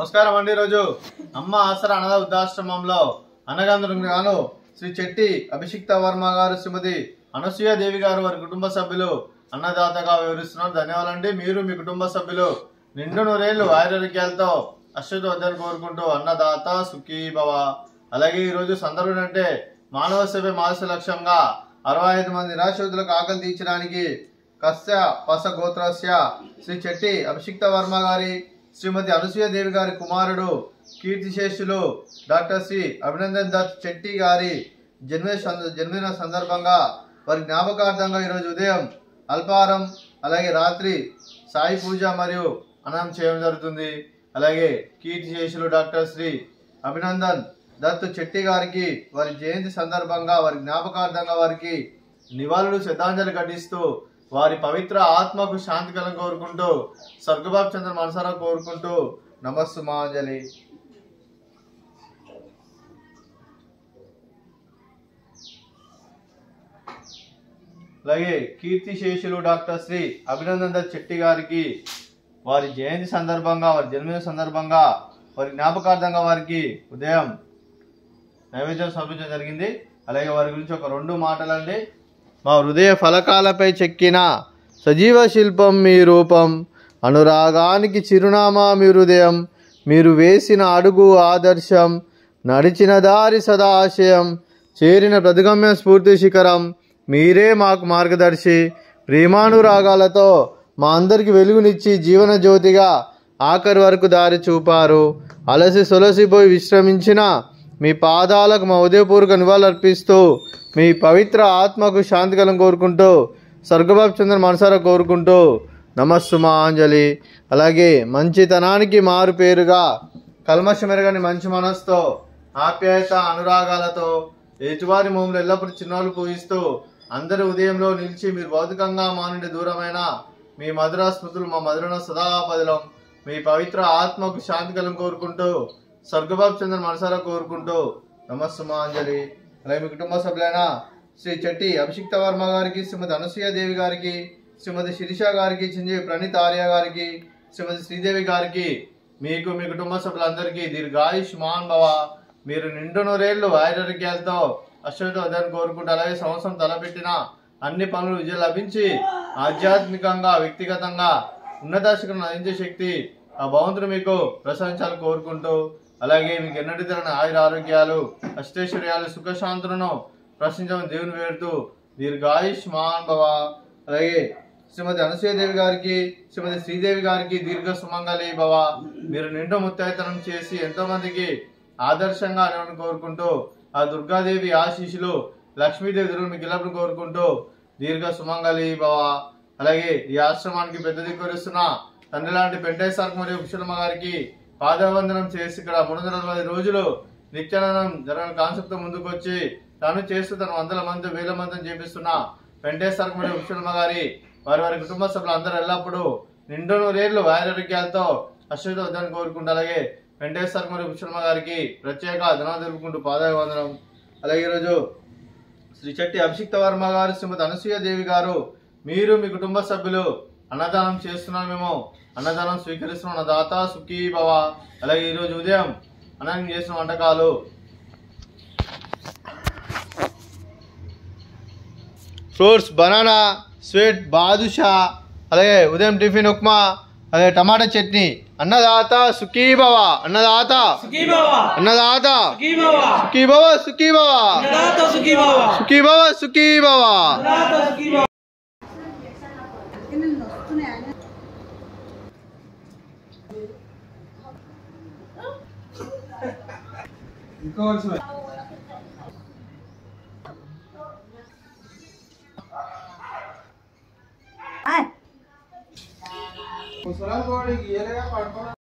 నమస్కారం అండి. రోజు అమ్మ ఆసరా అనాథ వృద్ధాశ్రమంలో అన్నగారు శ్రీ చెట్టి అభిషిక్త వర్మ గారు, శ్రీమతి అనసూయ దేవి గారు, వారి కుటుంబ సభ్యులు అన్నదాతగా వివరిస్తున్నారు. ధన్యవాదాలండి. మీరు మీ కుటుంబ సభ్యులు నిండు నూరేళ్లు ఆయురారోగ్యాలతో అశ్వత వద్దని కోరుకుంటూ అన్నదాత సుఖీ భవ. అలాగే ఈరోజు సందర్భం అంటే మానవ సేవ మానస లక్ష్యంగా 65 మంది నిరాశ్రితులకు ఆకలి తీర్చడానికి కస్య పస గోత్రస్య శ్రీ చెట్టి అభిషిక్త వర్మ గారి, శ్రీమతి అనసూయ దేవి గారి కుమారుడు కీర్తిశేషులు డాక్టర్ శ్రీ అభినందన్ దత్ చెట్టి గారి జన్మదిన సందర్భంగా వారి జ్ఞాపకార్థంగా ఈరోజు ఉదయం అల్పాహారం అలాగే రాత్రి సాయి పూజ మరియు అన్నం చేయడం జరుగుతుంది. అలాగే కీర్తిశేషులు డాక్టర్ శ్రీ అభినందన్ దత్ చెట్టి గారికి వారి జయంతి సందర్భంగా వారి జ్ఞాపకార్థంగా వారికి నివాళులు శ్రద్ధాంజలి ఘటిస్తూ వారి పవిత్ర ఆత్మకు శాంతి కలం కోరుకుంటూ స్వర్గబాబు చంద్ర మనసారా కోరుకుంటూ నమస్సుమాంజలి. అలాగే కీర్తిశేషులు డాక్టర్ శ్రీ అభినందన్ దత్ చెట్టి గారికి వారి జయంతి సందర్భంగా వారి జన్మదిన సందర్భంగా వారి జ్ఞాపకార్థంగా వారికి ఉదయం నైవేద్యం సమర్పించడం జరిగింది. అలాగే వారి గురించి ఒక 2 మాటలండి. మా హృదయ ఫలకాలపై చెక్కిన సజీవ శిల్పం మీ రూపం, అనురాగానికి చిరునామా మీ హృదయం, మీరు వేసిన అడుగు ఆదర్శం, నడిచిన దారి సదా ఆశయం, చేరిన ప్రతిగమ్య స్ఫూర్తి శిఖరం, మీరే మాకు మార్గదర్శి. ప్రేమానురాగాలతో మా అందరికి వెలుగునిచ్చి జీవన జ్యోతిగా ఆఖరి వరకు దారి చూపారు. అలసి సొలసిపోయి విశ్రమించిన మీ పాదాలకు మా ఉదయపూర్వక నివాళులర్పిస్తూ మీ పవిత్ర ఆత్మకు శాంతికలం కోరుకుంటూ స్వర్గబాబు చంద్ర మనసారా కోరుకుంటూ నమస్సుమాంజలి. అలాగే మంచితనానికి మారు పేరుగా కల్మషమెరగని మంచి మనస్సుతో ఆప్యాయత అనురాగాలతో ఎదుటివారి మోములు ఎల్లప్పుడూ చిరునవ్వులు పూజిస్తూ అందరి ఉదయంలో నిలిచి మీరు భౌతికంగా మా నుండి దూరమైన మీ మధుర స్మృతులు మా మధురన సదాపదిలం. మీ పవిత్ర ఆత్మకు శాంతికలం కోరుకుంటూ స్వర్గబాబు చంద్ర మనసారా కోరుకుంటూ నమస్సుమాంజలి. అలాగే మీ కుటుంబ సభ్యులైన శ్రీ చెట్టి అభిషిక్త వర్మ గారికి, శ్రీమతి అనసూయ దేవి గారికి, శ్రీమతి శిరీష గారికి, చిరంజీవి ప్రణీత్ ఆర్య గారికి, శ్రీమతి శ్రీదేవి గారికి, మీకు మీ కుటుంబ సభ్యులందరికీ దీర్ఘాయుష్మాన్ భవ. మీరు నిండు నూరేళ్లు ఆయురారోగ్యాలతో అశ్వత వద్దని కోరుకుంటూ అలాగే సంవత్సరం తలపెట్టిన అన్ని పనులు విజయం లభించి ఆధ్యాత్మికంగా వ్యక్తిగతంగా ఉన్నత శిఖరం అందించే శక్తి ఆ భగవంతుడు మీకు ప్రశంసాలు కోరుకుంటూ అలాగే మీకు ఎన్నటి తరని ఆయుర ఆరోగ్యాలు అష్టైశ్వర్యాలు సుఖశాంతులను ప్రశ్నించమని దేవుని వేడుతూ దీర్ఘాయుష్మాన్ భవ. అలాగే శ్రీమతి అనసూయ దేవి గారికి, శ్రీమతి శ్రీదేవి గారికి దీర్ఘ సుమంగళి భవ. మీరు నిండు ముత్తైతనం చేసి ఎంతో మందికి ఆదర్శంగా అనేవని కోరుకుంటూ ఆ దుర్గాదేవి ఆశీస్సులు లక్ష్మీదేవి దుర్గ మీకు ఎల్లప్పుడు కోరుకుంటూ దీర్ఘ సుమంగళి భవ. అలాగే ఈ ఆశ్రమానికి పెద్ద దిక్కువరిస్తున్న తండ్రి లాంటి పెంటేశ్వర మరియు కుశలమ్మ గారికి పాదవందనం చేసి ఇక్కడ 340 రోజులు నిత్యానందం జరగని కాన్సెప్ట్ ముందుకు వచ్చి తాను చేస్తూ తన 100 మంది 1000 మందిని చేపిస్తున్న పెంటేశ్వర మరియు కుశలమ్మ గారి వారి కుటుంబ సభ్యులు అందరూ ఎల్లప్పుడూ నిండు నూరేళ్లు ఆరోగ్యాలతో అశ్వత వద్దని కోరుకుంటూ అలాగే వెంకటేశ్వర మరియు కుశలమ్మ గారికి ప్రత్యేక ధనాలు జరుపుకుంటూ పాదాభివందనం. అలాగే ఈరోజు శ్రీ చెట్టి అభిషిక్త వర్మ గారు, శ్రీమతి అనసూయ దేవి గారు, మీరు మీ కుటుంబ సభ్యులు అన్నదానం చేస్తున్నాం, మేము అన్నదానం స్వీకరిస్తున్నాం. అన్నదాత సుఖీ భవ. అలాగే ఈరోజు ఉదయం అన్నం చేసిన వంటకాలు ఫ్రూట్స్, బనానా, స్వీట్, బాదుషా, అలాగే ఉదయం టిఫిన్ ఉప్మా, అలాగే టమాటా చట్నీ. అన్నదాత సుఖీ భవ, అన్నదాత సుఖీ భవ, అన్నదాత సుఖీ భవ, సుఖీ భవ, సుఖీ భవ, అన్నదాత సుఖీ భవ, సుఖీ భవ, సుఖీ భవ, అన్నదాత సుఖీ భవ. ఇంకో వర్షం ముసలాం కోడికి ఏలేగా పడుకోవడం